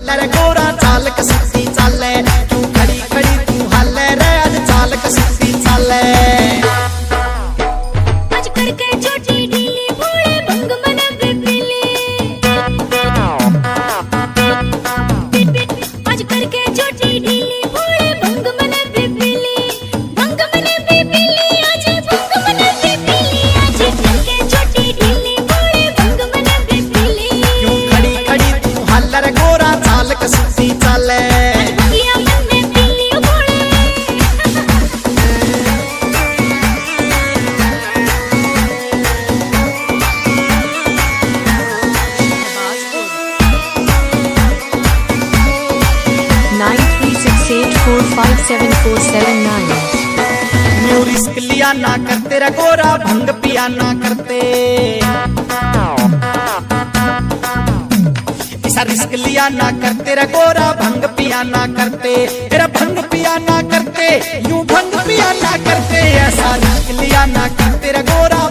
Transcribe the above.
हाले रे गोरा चाल कसती चाले, तू खड़ी खड़ी तू हाले रे आज चाल कसती चाले। आज करके छोटी ढीली भोले भंग मन पिपीली, आज करके छोटी ढीली भोले भंग मन पिपीली, भंग मन पिपीली आज भंग मन पिपीली, आज करके छोटी ढीली भोले भंग मन पिपीली। क्यों खड़ी खड़ी तू हाले रे गोरा चाल कसती चाले। भंगिया मन में पीली भोले। 9368457479। न्यू रिस्क लिया ना करते रे गोरा भंग पिया ना करते, ऐसा रिस्क लिया ना करते रे गोरा भंग पिया ना करते, तेरा भंग पिया ना करते यूं भंग पिया ना करते, ऐसा रिस्क लिया ना करते रे गोरा